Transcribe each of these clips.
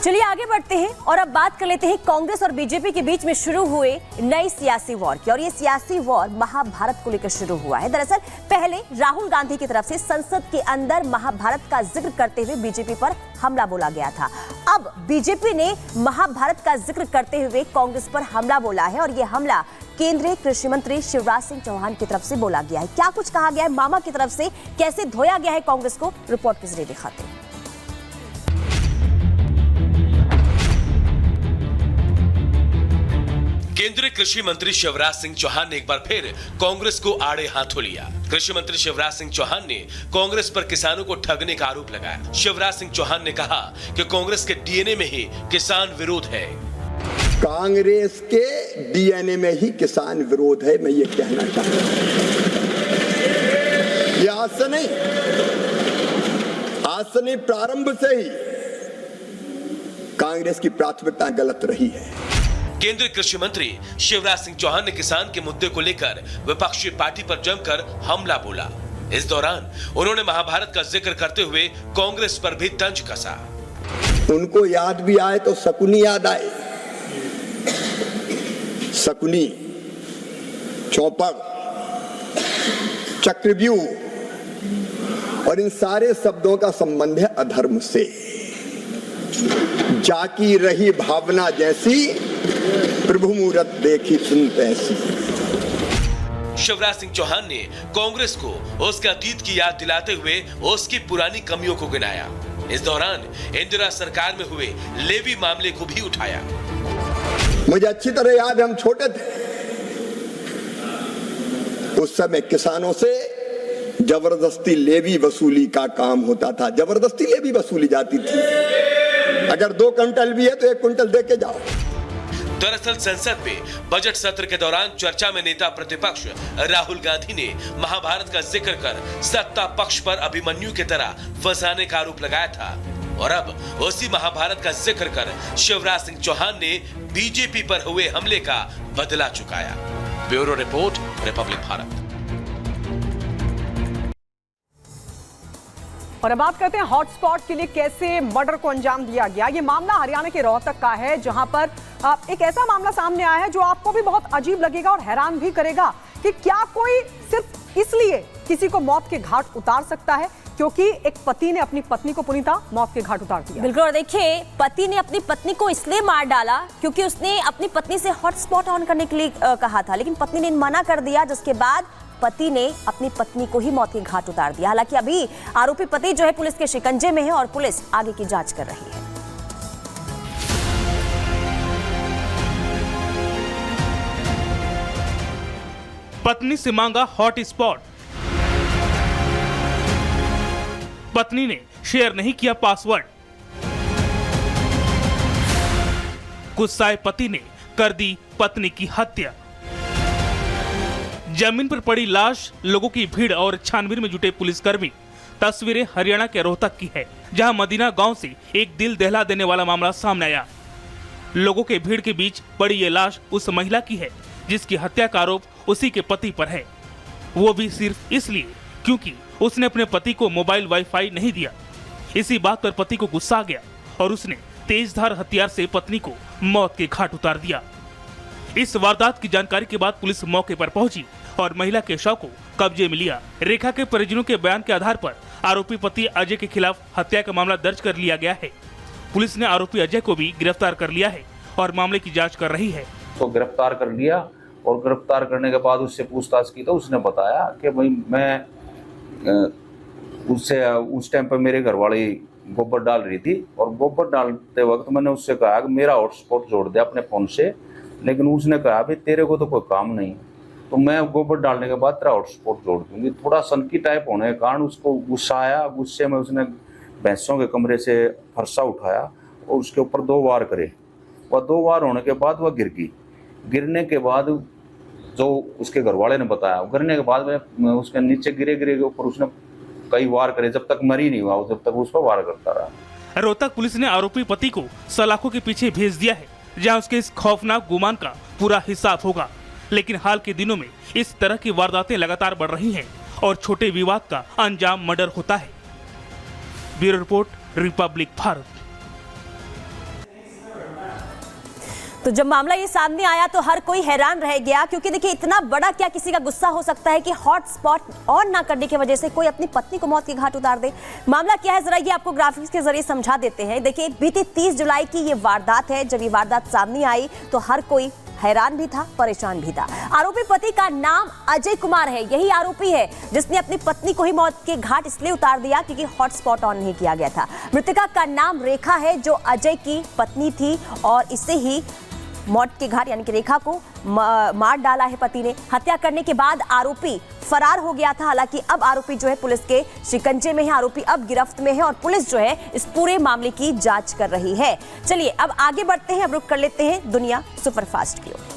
चलिए आगे बढ़ते हैं और अब बात कर लेते हैं कांग्रेस और बीजेपी के बीच में शुरू हुए नई सियासी वॉर की। और ये सियासी वॉर महाभारत को लेकर शुरू हुआ है। दरअसल पहले राहुल गांधी की तरफ से संसद के अंदर महाभारत का जिक्र करते हुए बीजेपी पर हमला बोला गया था। अब बीजेपी ने महाभारत का जिक्र करते हुए कांग्रेस पर हमला बोला है और ये हमला केंद्रीय कृषि मंत्री शिवराज सिंह चौहान की तरफ से बोला गया है। क्या कुछ कहा गया है मामा की तरफ से, कैसे धोया गया है कांग्रेस को, रिपोर्ट के जरिए दिखाते हैं। केंद्रीय कृषि मंत्री शिवराज सिंह चौहान ने एक बार फिर कांग्रेस को आड़े हाथों लिया। कृषि मंत्री शिवराज सिंह चौहान ने कांग्रेस पर किसानों को ठगने का आरोप लगाया। शिवराज सिंह चौहान ने कहा कि कांग्रेस के डीएनए में ही किसान विरोध है। कांग्रेस के डीएनए में ही किसान विरोध है, मैं ये कहना चाहता हूं। ये आज से नहीं, प्रारंभ से ही कांग्रेस की प्राथमिकता गलत रही है। केंद्रीय कृषि मंत्री शिवराज सिंह चौहान ने किसान के मुद्दे को लेकर विपक्षी पार्टी पर जमकर हमला बोला। इस दौरान उन्होंने महाभारत का जिक्र करते हुए कांग्रेस पर भी तंज कसा। उनको याद भी आए तो शकुनी याद आए। शकुनी, चौपड़, चक्रव्यूह और इन सारे शब्दों का संबंध है अधर्म से। जाकी रही भावना जैसी, प्रभु मूरत देखी सुनते ऐसी। शिवराज सिंह चौहान ने कांग्रेस को उसके अतीत की याद दिलाते हुए उसकी पुरानी कमियों को गिनाया। इस दौरान इंदिरा सरकार में हुए लेवी मामले को भी उठाया। मुझे अच्छी तरह याद है, हम छोटे थे उस समय किसानों से जबरदस्ती लेवी वसूली का काम होता था। जबरदस्ती लेवी वसूली जाती थी। अगर 2 क्विंटल भी है तो 1 क्विंटल दे के जाओ। दरअसल संसद में बजट सत्र के दौरान चर्चा में नेता प्रतिपक्ष राहुल गांधी ने महाभारत का जिक्र कर सत्ता पक्ष पर अभिमन्यु की तरह फंसाने का आरोप लगाया था। और अब उसी महाभारत का जिक्र कर शिवराज सिंह चौहान ने बीजेपी पर हुए हमले का बदला चुकाया। Bureau report, Republic Bharat. और अब बात करते हैं हॉटस्पॉट के लिए कैसे मर्डर को अंजाम दिया गया। ये मामला हरियाणा के रोहतक का है, जहां पर एक ऐसा मामला सामने आया है जो आपको भी बहुत अजीब लगेगा और हैरान भी करेगा कि क्या कोई सिर्फ इसलिए किसी को मौत के घाट उतार सकता है क्योंकि एक पति ने अपनी पत्नी को पुनीता मौत के घाट उतार दिया। बिल्कुल। और देखिए, पति ने अपनी पत्नी को इसलिए मार डाला क्योंकि उसने अपनी पत्नी से हॉटस्पॉट ऑन करने के लिए कहा था, लेकिन पत्नी ने मना कर दिया, जिसके बाद पति ने अपनी पत्नी को ही मौत के घाट उतार दिया। हालांकि अभी आरोपी पति जो है पुलिस के शिकंजे में है और पुलिस आगे की जांच कर रही है। पत्नी से मांगा हॉट स्पॉट। पत्नी ने शेयर नहीं किया पासवर्ड। गुस्साए पति ने कर दी पत्नी की हत्या। जमीन पर पड़ी लाश, लोगों की भीड़ और छानबीन में जुटे पुलिसकर्मी। तस्वीरें हरियाणा के रोहतक की है, जहां मदीना गांव से एक दिल दहला देने वाला मामला सामने आया। लोगों के भीड़ के बीच पड़ी ये लाश उस महिला की है जिसकी हत्या का आरोप उसी के पति पर है। वो भी सिर्फ इसलिए क्योंकि उसने अपने पति को मोबाइल वाईफाई नहीं दिया। इसी बात पर पति को गुस्सा आ गया और उसने तेजधार हथियार से पत्नी को मौत के घाट उतार दिया। इस वारदात की जानकारी के बाद पुलिस मौके पर पहुंची और महिला के शव को कब्जे में लिया। रेखा के परिजनों के बयान के आधार पर आरोपी पति अजय के खिलाफ हत्या का मामला दर्ज कर लिया गया है। पुलिस ने आरोपी अजय को भी गिरफ्तार कर लिया है और मामले की जांच कर रही है। तो गिरफ्तार कर लिया और गिरफ्तार करने के बाद उससे पूछताछ की तो उसने बताया कि भाई मैं उससे उस टाइम पर मेरे घरवाली गोबर डाल रही थी और गोबर डालते वक्त मैंने उससे कहा कि मेरा हॉटस्पॉट जोड़ दे अपने फोन से, लेकिन उसने कहा भाई तेरे को तो कोई काम नहीं, तो मैं गोबर डालने के बाद तेरा हॉटस्पॉट जोड़ दूंगी। थोड़ा सनकी टाइप होने के कारण उसको गुस्सा आया। गुस्से में उसने भैंसों के कमरे से फरसा उठाया और उसके ऊपर 2 वार करे। वह 2 वार होने के बाद वह गिर गई। गिरने के बाद जो उसके घरवाले ने बताया, गिरने के बाद में उसके नीचे गिरे के ऊपर उसने कई वार करे, जब तक मरी नहीं हुआ जब तक उस पर वार करता रहा। रोहतक पुलिस ने आरोपी पति को सलाखों के पीछे भेज दिया है, जहां उसके इस खौफनाक गुमान का पूरा हिसाब होगा। लेकिन हाल के दिनों में इस तरह की वारदातें लगातार बढ़ रही हैं और छोटे विवाद का अंजाम मर्डर होता है। Bureau report, Republic Bharat. तो जब मामला ये सामने आया तो हर कोई हैरान रह गया, क्योंकि देखिए इतना बड़ा क्या किसी का गुस्सा हो सकता है कि हॉटस्पॉट ऑन ना करने की वजह से कोई अपनी पत्नी को मौत के घाट उतार दे। मामला क्या है जरा ये आपको ग्राफिक्स के जरिए समझा देते हैं। देखिए बीती 30 जुलाई की ये वारदात है। जब ये वारदात सामने आई तो हर कोई हैरान भी था, परेशान भी था। आरोपी पति का नाम अजय कुमार है। यही आरोपी है जिसने अपनी पत्नी को ही मौत के घाट इसलिए उतार दिया क्योंकि हॉटस्पॉट ऑन नहीं किया गया था। मृतका का नाम रेखा है जो अजय की पत्नी थी और इसे ही मौत के घाट यानी कि रेखा को मार डाला है पति ने। हत्या करने के बाद आरोपी फरार हो गया था। हालांकि अब आरोपी जो है पुलिस के शिकंजे में है। आरोपी अब गिरफ्त में है और पुलिस जो है इस पूरे मामले की जांच कर रही है। चलिए अब आगे बढ़ते हैं, अब रुक कर लेते हैं दुनिया सुपरफास्ट की ओर।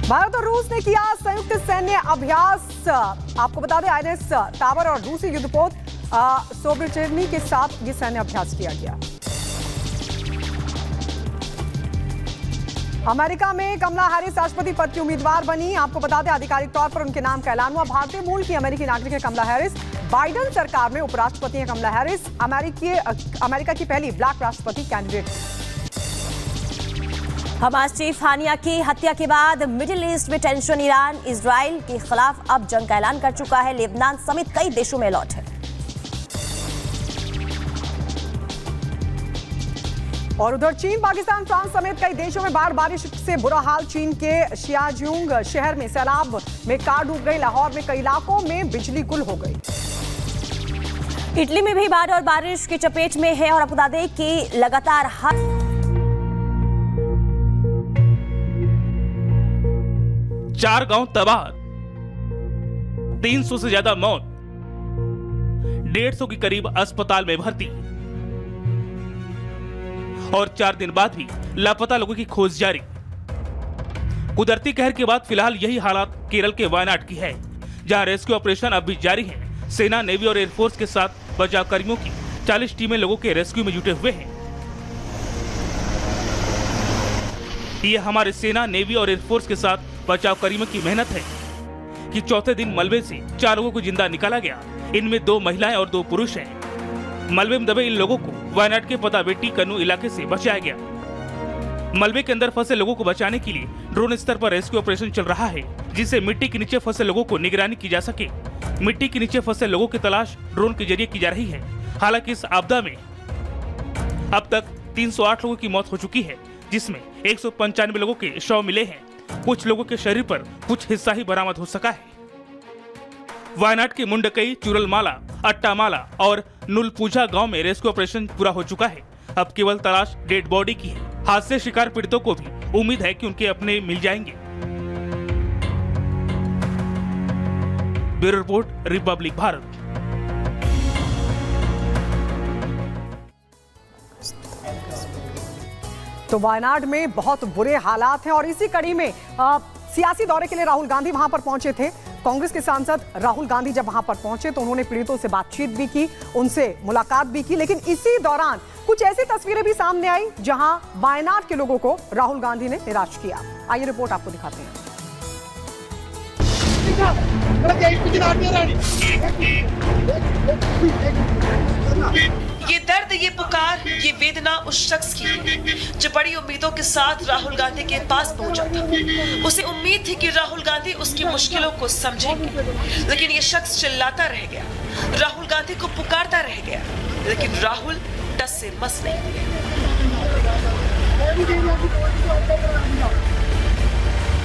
भारत और रूस ने किया संयुक्त सैन्य अभ्यास। आपको बता दें आईएनएस टावर और रूसी युद्धपोत सोब्रिचेनी के साथ ये सैन्य अभ्यास किया गया। अमेरिका में कमला हैरिस राष्ट्रपति पद की उम्मीदवार बनी। आपको बता दें आधिकारिक तौर पर उनके नाम का ऐलान हुआ। भारतीय मूल की अमेरिकी नागरिक है कमला हैरिस। बाइडेन सरकार में उपराष्ट्रपति हैं कमला हैरिस। अमेरिका की पहली ब्लैक राष्ट्रपति कैंडिडेट। हमास चीफ हानिया की हत्या के बाद मिडिल ईस्ट में टेंशन। ईरान इजराइल के खिलाफ अब जंग का ऐलान कर चुका है। लेबनान समेत कई देशों में अलर्ट है। और उधर चीन, पाकिस्तान, फ्रांस समेत कई देशों में बारिश से बुरा हाल। चीन के शियाजियोंग शहर में सैलाब में कार डूब गई। लाहौर में कई इलाकों में बिजली गुल हो गई। इटली में भी बाढ़ और बारिश की चपेट में है और आपको बता दें कि लगातार 4 गांव तबाह, 300 से ज्यादा मौत, 150 के करीब अस्पताल में भर्ती और 4 दिन बाद भी लापता लोगों की खोज जारी। कुदरती कहर के बाद फिलहाल यही हालात केरल के वायनाड की है, जहां रेस्क्यू ऑपरेशन अब भी जारी है। सेना, नेवी और एयरफोर्स के साथ बचाव कर्मियों की 40 टीमें लोगों के रेस्क्यू में जुटे हुए हैं। ये हमारे सेना, नेवी और एयरफोर्स के साथ बचाव कर्मियों की मेहनत है कि चौथे दिन मलबे से 4 लोगों को जिंदा निकाला गया। इनमें 2 महिलाएं और 2 पुरुष हैं। मलबे में दबे इन लोगों को वायनाड के पताबेटी कन्नू इलाके से बचाया गया। मलबे के अंदर फंसे लोगों को बचाने के लिए ड्रोन स्तर पर रेस्क्यू ऑपरेशन चल रहा है, जिससे मिट्टी के नीचे फंसे लोगों को निगरानी की जा सके। मिट्टी के नीचे फंसे लोगों की तलाश ड्रोन के जरिए की जा रही है। हालांकि इस आपदा में अब तक 308 लोगों की मौत हो चुकी है, जिसमें 195 लोगों के शव मिले हैं। कुछ लोगों के शरीर पर कुछ हिस्सा ही बरामद हो सका है। वायनाड के मुंडकई, चुरलमाला, अट्टामाला और नुलपूजा गांव में रेस्क्यू ऑपरेशन पूरा हो चुका है। अब केवल तलाश डेड बॉडी की है। हादसे शिकार पीड़ितों को भी उम्मीद है कि उनके अपने मिल जाएंगे। Bureau report, Republic Bharat. तो वायनाड में बहुत बुरे हालात हैं और इसी कड़ी में सियासी दौरे के लिए राहुल गांधी वहां पर पहुंचे थे। कांग्रेस के सांसद राहुल गांधी जब वहां पर पहुंचे तो उन्होंने पीड़ितों से बातचीत भी की, उनसे मुलाकात भी की। लेकिन इसी दौरान कुछ ऐसी तस्वीरें भी सामने आई जहां वायनाड के लोगों को राहुल गांधी ने निराश किया। आइए रिपोर्ट आपको दिखाते हैं। ये दर्द, ये पुकार, ये वेदना उस शख्स की है जो बड़ी उम्मीदों के साथ राहुल गांधी के पास पहुंचा था। उसे उम्मीद थी कि राहुल गांधी उसकी मुश्किलों को समझेंगे, लेकिन ये शख्स चिल्लाता रह गया, राहुल गांधी को पुकारता रह गया, लेकिन राहुल टस से मस नहीं हुए।